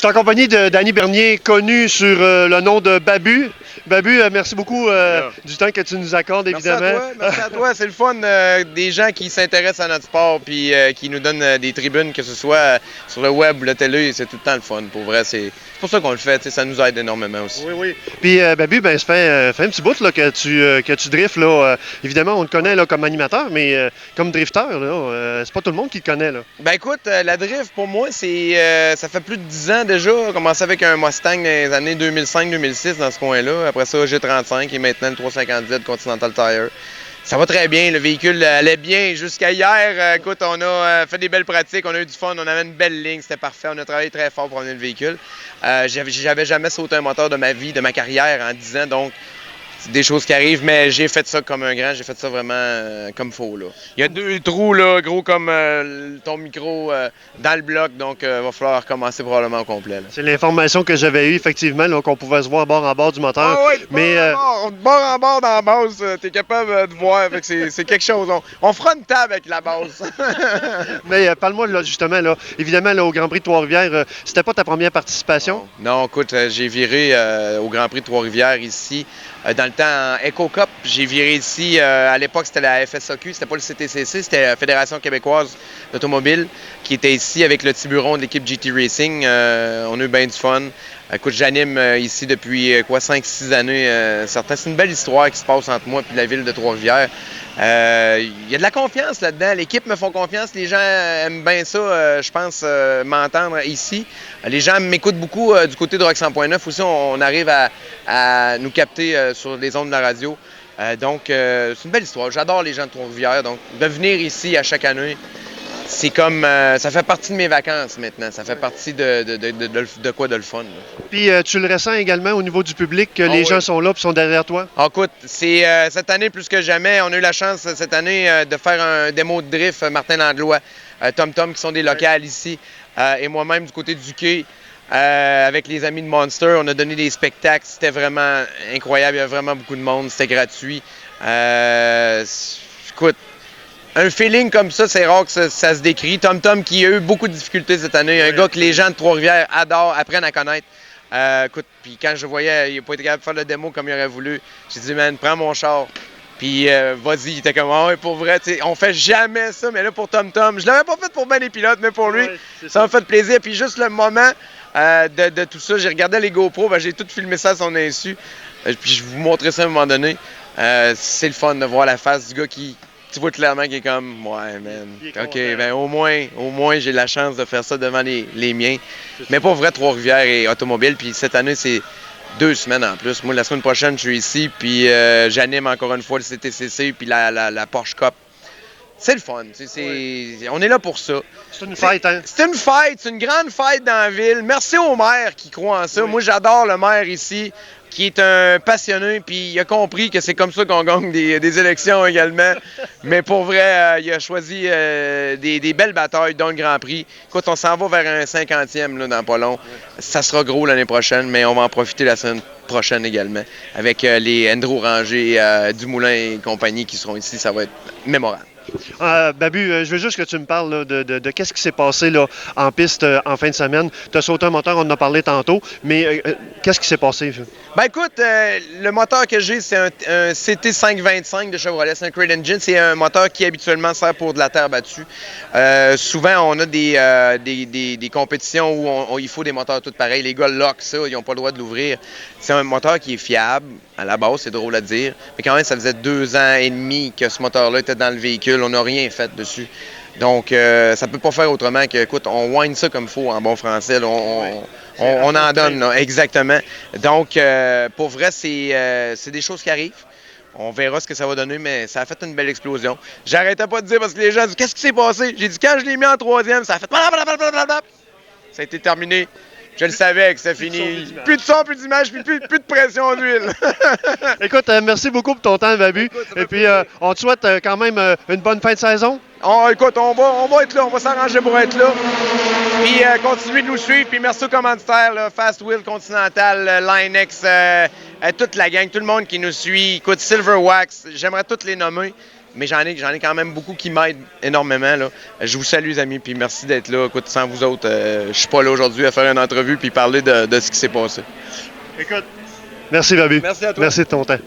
suis en compagnie de Danny Bernier, connu sur le nom de Babu. Babu, merci beaucoup du temps que tu nous accordes, évidemment. Merci à toi. C'est le fun des gens qui s'intéressent à notre sport puis qui nous donnent des tribunes, que ce soit sur le web ou la télé. C'est tout le temps le fun. Pour vrai, c'est pour ça qu'on le fait. Ça nous aide énormément aussi. Oui, oui. Puis Babu, ben, ça fait un petit bout là, que tu drifts. Là. Évidemment, on te connaît là, comme animateur, mais comme drifteur, là, c'est pas tout le monde qui te connaît. Là. Ben écoute, la drift, pour moi, ça fait plus de 10 ans déjà. J'ai commencé avec un Mustang dans les années 2005-2006 dans ce coin-là. Après ça, G35 et maintenant le 350Z Continental Tire. Ça va très bien, le véhicule allait bien jusqu'à hier. Écoute, on a fait des belles pratiques, on a eu du fun, on avait une belle ligne, c'était parfait. On a travaillé très fort pour amener le véhicule. J'avais jamais sauté un moteur de ma vie, de ma carrière en 10 ans, donc c'est des choses qui arrivent, mais j'ai fait ça comme un grand, j'ai fait ça vraiment comme faux. Là. Il y a 2 trous là, gros comme ton micro dans le bloc, donc il va falloir recommencer probablement au complet. Là. C'est l'information que j'avais eue, effectivement, là, qu'on pouvait se voir bord en bord du moteur. Ah oui, bord en bord dans la base, t'es capable de voir, c'est quelque chose. On fera une table avec la base. Mais parle-moi là, justement, là, évidemment, là, au Grand Prix de Trois-Rivières, c'était pas ta première participation? Non, écoute, j'ai viré au Grand Prix de Trois-Rivières ici. Dans le temps, en Eco Cup, j'ai viré ici. À l'époque, c'était la FSAQ, c'était pas le CTCC, c'était la Fédération québécoise d'automobile qui était ici avec le tiburon de l'équipe GT Racing. On a eu bien du fun. Écoute, j'anime ici depuis 5-6 années. C'est une belle histoire qui se passe entre moi et la ville de Trois-Rivières. Il y a de la confiance là-dedans. L'équipe me font confiance. Les gens aiment bien ça, je pense, m'entendre ici. Les gens m'écoutent beaucoup du côté de Rock 100.9. Aussi, on arrive à nous capter sur les ondes de la radio. Donc, c'est une belle histoire. J'adore les gens de Trois-Rivières. Donc, de venir ici à chaque année, c'est comme... ça fait partie de mes vacances maintenant. Ça fait partie de quoi de le fun. Là. Puis tu le ressens également au niveau du public, que les gens sont là et sont derrière toi? Écoute, c'est cette année plus que jamais. On a eu la chance cette année de faire un démo de drift, Martin Landlois, Tom Tom, qui sont des locales ici, et moi-même du côté du quai. Avec les amis de Monster, on a donné des spectacles. C'était vraiment incroyable. Il y avait vraiment beaucoup de monde. C'était gratuit. Écoute, un feeling comme ça, c'est rare que ça se décrit. Tom Tom qui a eu beaucoup de difficultés cette année. Un gars que les gens de Trois-Rivières adorent, apprennent à connaître. Écoute, puis quand je voyais, il n'a pas été capable de faire le démo comme il aurait voulu, j'ai dit, man, prends mon char. Puis vas-y, il était comme, ah ouais, pour vrai, on fait jamais ça, mais là pour Tom Tom, je l'avais pas fait pour ben les pilotes, mais pour lui, ça m'a fait plaisir. Puis juste le moment de tout ça, j'ai regardé les GoPro, j'ai tout filmé ça à son insu. Puis je vous montrais ça à un moment donné. C'est le fun de voir la face du gars qui... Tu vois clairement qu'il est comme, ouais, man. OK, ben au moins, j'ai la chance de faire ça devant les miens. Mais pour vrai, Trois-Rivières et automobile. Puis cette année, c'est 2 semaines en plus. Moi, la semaine prochaine, je suis ici. Puis j'anime encore une fois le CTCC puis la Porsche Cup. C'est le fun. On est là pour ça. C'est une fête, hein? C'est une fête. C'est une grande fête dans la ville. Merci au maire qui croit en ça. Oui. Moi, j'adore le maire ici, qui est un passionné, puis il a compris que c'est comme ça qu'on gagne des élections également. Mais pour vrai, il a choisi des belles batailles, dont le Grand Prix. Écoute, on s'en va vers un 50e là, dans pas long. Ça sera gros l'année prochaine, mais on va en profiter la semaine prochaine également. Avec les Andrew Ranger, Dumoulin et compagnie qui seront ici, ça va être mémorable. Babu, je veux juste que tu me parles là, de qu'est-ce qui s'est passé là, en piste en fin de semaine. Tu as sauté un moteur, on en a parlé tantôt, mais qu'est-ce qui s'est passé? Ben écoute, le moteur que j'ai, c'est un CT525 de Chevrolet, c'est un Crate Engine. C'est un moteur qui habituellement sert pour de la terre battue. Souvent, on a des compétitions où il faut des moteurs tous pareils. Les gars lock ça, ils n'ont pas le droit de l'ouvrir. C'est un moteur qui est fiable. À la base, c'est drôle à dire. Mais quand même, ça faisait 2 ans et demi que ce moteur-là était dans le véhicule. On n'a rien fait dessus. Donc, ça peut pas faire autrement que, écoute, on whine ça comme il faut en bon français. Là, on en donne, là, exactement. Donc, pour vrai, c'est des choses qui arrivent. On verra ce que ça va donner, mais ça a fait une belle explosion. J'arrêtais pas de dire parce que les gens disent « Qu'est-ce qui s'est passé? » J'ai dit « Quand je l'ai mis en 3e, ça a fait... » Ça a été terminé. Je le savais que c'était fini. Plus de son, plus d'image, plus de pression d'huile. Écoute, merci beaucoup pour ton temps, Babu. Et puis, on te souhaite quand même une bonne fin de saison. Écoute, on va être là, on va s'arranger pour être là. Puis, continuez de nous suivre. Puis, merci aux commanditaires, là, Fast Wheel, Continental, Linex, toute la gang, tout le monde qui nous suit. Écoute, Silver Wax, j'aimerais tous les nommer. mais j'en ai quand même beaucoup qui m'aident énormément. Là. Je vous salue, les amis, puis merci d'être là. Écoute, sans vous autres, je suis pas là aujourd'hui à faire une entrevue puis parler de ce qui s'est passé. Écoute, merci, Babu. Merci à toi. Merci de ton temps.